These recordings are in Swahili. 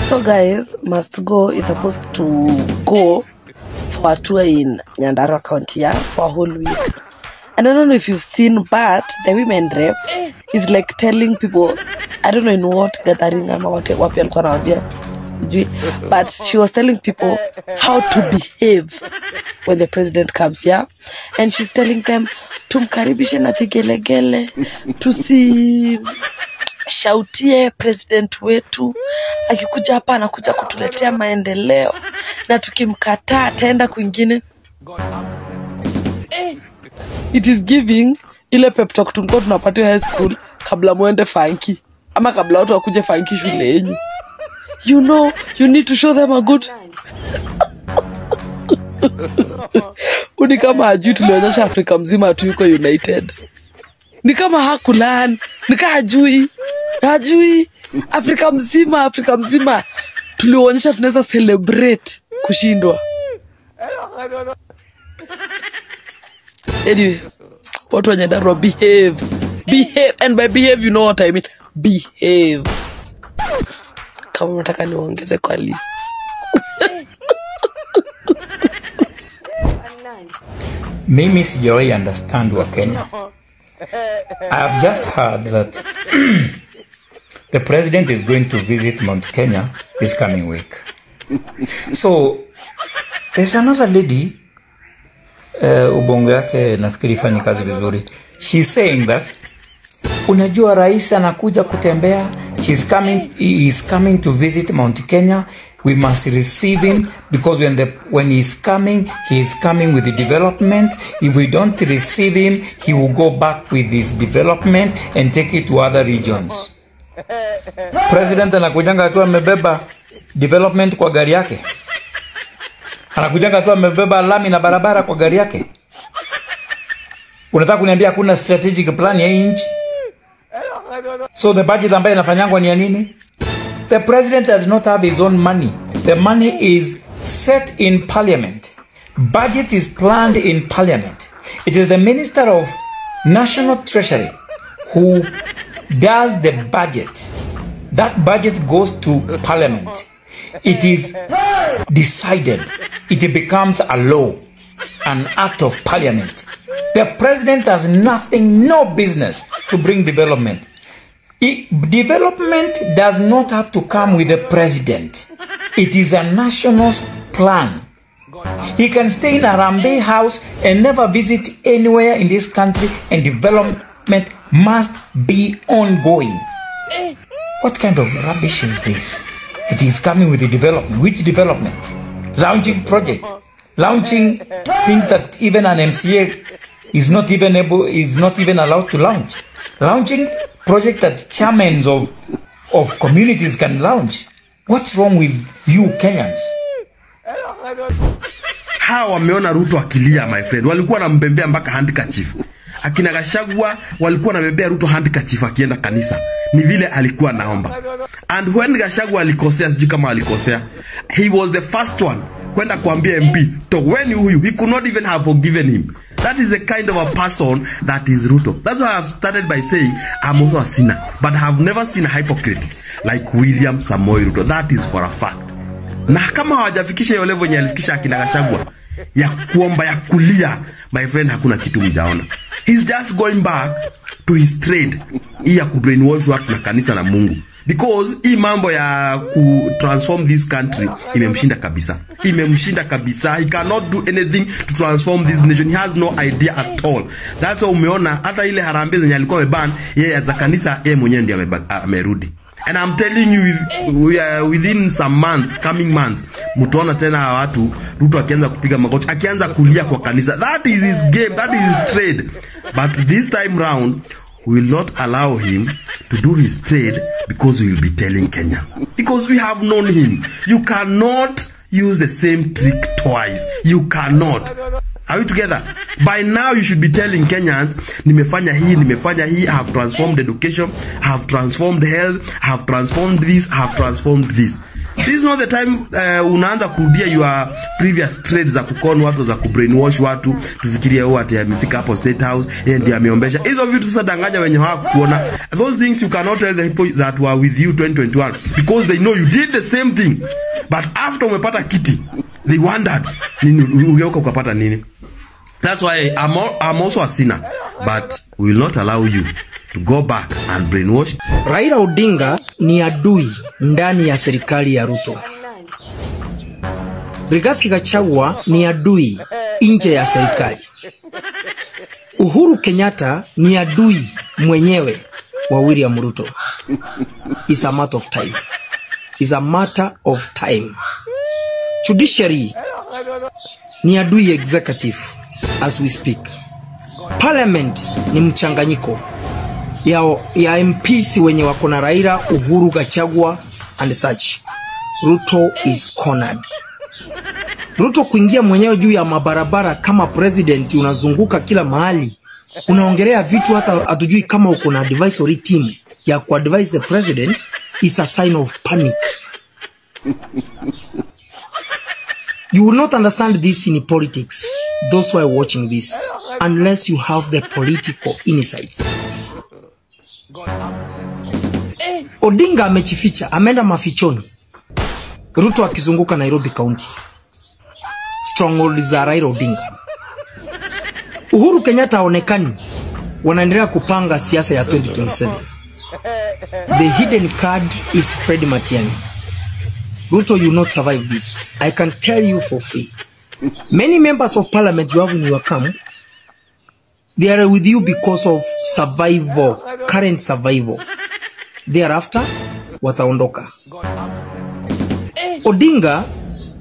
So guys, Must Go is supposed to go for a tour in Nyandarua County for a whole week. And I don't know if you've seen, but the women rep is like telling people, I don't know in what gathering but she was telling people how to behave when the president comes here. And she's telling them, tumkaribishe na vigelegele, shautie president wetu, akikuja hapa anakuja kutuletea maendeleo, na tukimkataa ataenda kwingine. It is giving ile pep talk tulikuwa tunapata high school kabla muende funky ama kabla watu wakuje funky shule yenu. You know, you need to show them a good. Uni kama hajui tulionyesha Afrika mzima tu yuko united. Ni kama hakulan, ni kama hajui Afrika mzima tulionyesha tunaweza celebrate kushindwa. Anyway, watu wa Nyandarua behave, and by behave you know what I mean, behave. Kama unataka niongeze kwa list. Mimi sijawahi understand wa Kenya. I have just heard that the president is going to visit Mount Kenya this coming week. So there's another lady, ubongo yake nafikiri fanya kazi vizuri. She's saying that unajua rais anakuja kutembea, he is coming to visit Mount Kenya. We must receive him because when he is coming with the development. If we don't receive him, he will go back with his development and take it to other regions. President anakujanga akiwa amebeba development kwa gari yake. Anakujanga akiwa amebeba lami na barabara kwa gari yake. Unataka kuniambia hakuna strategic plan ya nchi? So the budget ambayo inafanyangwa ni ya nini? The president does not have his own money. The money is set in parliament. Budget is planned in parliament. It is the Minister of National Treasury who does the budget. That budget goes to parliament. It is decided. It becomes a law, an act of parliament. The president has no business to bring development. Development does not have to come with the president. It is a national plan. He can stay in a Harambee house and never visit anywhere in this country, and development must be ongoing. What kind of rubbish is this? It is coming with the development. Which development? Launching projects. Launching things that even an MCA is not even allowed to launch. Launching project that chairmen of communities can launch. What's wrong with you Kenyans? Hawa wameona Ruto akilia, my friend. Walikuwa wanambembea mpaka handkerchief. Akina Gachagua walikuwa wanabebea Ruto handkerchief akienda kanisa. Ni vile alikuwa naomba. And when Gachagua alikosea, sijui kama alikosea, he was the first one kwenda kuambia MP to when huyu, he could not even have forgiven him. That is the kind of a person that is Ruto. That's why I've started by saying I'm also a sinner, but I have never seen a hypocrite like William Samoei Ruto. That is for a fact. Na kama hawajafikisha hiyo level yenye alifikisha akina Gachagua ya kuomba, ya kulia, my friend, hakuna kitu mjaona. He's just going back to his trade, ya kubrainwash watu na kanisa na Mungu. Because hii mambo ya ku transform this country imemshinda kabisa. Imemshinda kabisa. He cannot do anything to transform this nation. He has no idea at all. That's why umeona hata ile harambee zenye alikuwa ameban, yeye za kanisa yeye mwenyewe ndiye amerudi. And I'm telling you, within some months, coming months, mutaona tena watu Ruto akianza kupiga magoti, akianza kulia kwa kanisa. That is his game, that is his trade. But this time round, we will not allow him to do his trade, because we will be telling Kenyans. Because we have known him. You cannot use the same trick twice. You cannot. Are we together? By now you should be telling Kenyans, nimefanya hii, I have transformed education, I have transformed health, I have transformed this, I have transformed this. This is not the time unaanza kurudia your previous trades za kukon watu, za kubrainwash watu tufikirie wao ati amefika hapo State House yeye ndiye ameombesha. Hizo vitu sasa danganya wenye hawakuona. Those things you cannot tell the people that were with you 2021 because they know you did the same thing. But after umepata kiti, they wondered nini ugeuka ukapata nini. That's why I'm also a sinner, but we will not allow you to go back and brainwash. Raila Odinga ni adui ndani ya serikali ya Ruto. Rigathi Gachagua ni adui nje ya serikali. Uhuru Kenyatta ni adui mwenyewe wa William Ruto. It's a matter of time. It's a matter of time. Judiciary ni adui executive as we speak. Parliament ni mchanganyiko ya MPs wenye wako na Raila, Uhuru, Gachagua and such. Ruto is cornered. Ruto kuingia mwenyewe juu ya mabarabara kama president, unazunguka kila mahali, unaongelea vitu hata hatujui kama uko na advisory team ya kuadvise the president, is a sign of panic. You will not understand this in politics, those who are watching this, unless you have the political insights. Odinga amechificha, ameenda mafichoni. Ruto akizunguka Nairobi County. Stronghold za Raila Odinga. Uhuru Kenyatta haonekani, wanaendelea kupanga siasa ya 2027. The hidden card is Fred Matiang'i. Ruto, you will not survive this. I can tell you for free. Many members of parliament you have in your camp, they are with you because of survival, current survival. Thereafter, wataondoka. Odinga,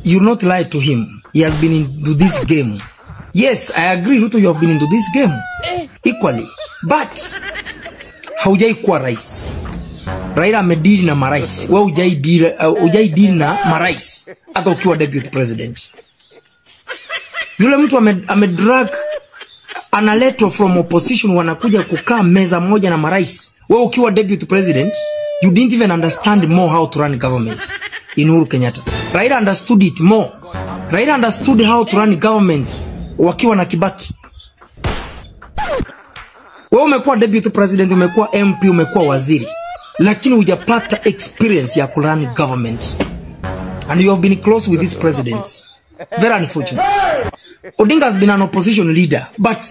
you will not lie to him. He has been into this game. Yes, I agree, Ruto, you have been into this game equally. But haujai kuwa rais. Raila amedili na marais. Wewe hujai deal na marais hata ukiwa deputy president. Yule mtu amedrag analetwa from opposition, wanakuja kukaa meza moja na marais. Wewe ukiwa deputy president, you didn't even understand more how to run government in Uhuru Kenyatta. Raila understood it more. Raila understood how to run government wakiwa na Kibaki. Wewe umekuwa deputy president, umekuwa MP, umekuwa waziri, lakini hujapata experience ya kurun government. And you have been close with these presidents. Very unfortunate. Odinga has been an opposition leader, but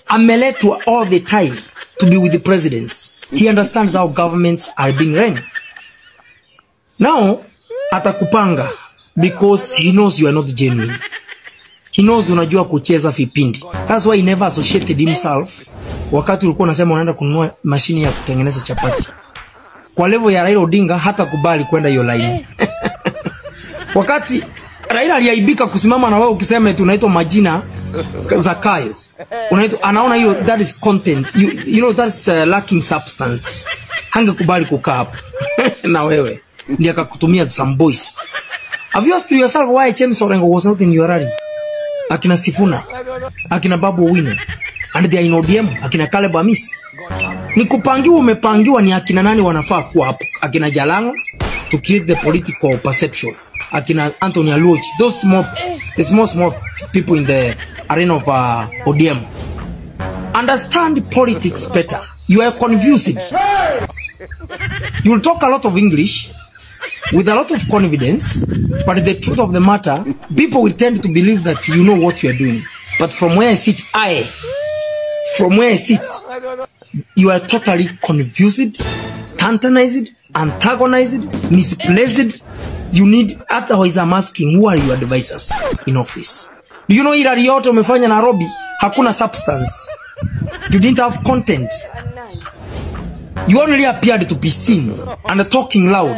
ameletwa all the time to be with the presidents. He understands how governments are being run. Now, atakupanga because he knows you are not genuine. He knows unajua kucheza vipindi. That's why he never associated himself wakati ulikuwa unasema unaenda kununua mashini ya kutengeneza chapati. Kwa level ya Raila Odinga hata kubali kwenda hiyo line. Wakati Raila aliaibika kusimama na wewe ukisema eti unaitwa majina Zakayo. Unaitwa, anaona hiyo that is content. You know that's lacking substance. Hangekubali kukaa hapo na wewe. Ndiye akakutumia some boys. Have you asked yourself why James Orengo was not in your rally? Akina Sifuna, akina Babu Owino, and they are in ODM, akina Caleb Amis. Ni kupangiwa umepangiwa ni akina nani wanafaa kuwa hapo. Akina Jalanga to create the political perception. Akina Anthony Aluoch, those small people in the arena of ODM. Understand politics better. You are confused. You will talk a lot of English with a lot of confidence, but the truth of the matter, people will tend to believe that you know what you are doing. But from where I sit, you are totally confused, tantalized, antagonized, misplaced. You need, otherwise I'm asking, who are your advisors in office? Do you know ila yote umefanya Nairobi? Hakuna substance. You didn't have content. You only appeared to be seen and talking loud.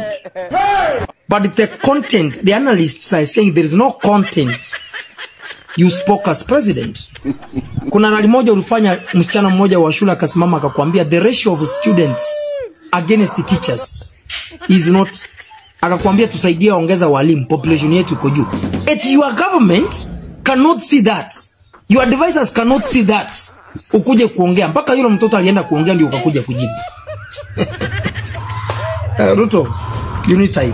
But the content, the analysts are saying there is no content. You spoke as president. Kuna rali moja ulifanya, msichana mmoja wa shule akasimama akakwambia the ratio of students against the teachers is not, akakwambia tusaidia ongeza walimu, population yetu iko juu. Your government cannot see that. Your advisors cannot see that. Ukuje kuongea mpaka yule mtoto alienda kuongea ndio ukakuja kujibu. Ruto, you need time.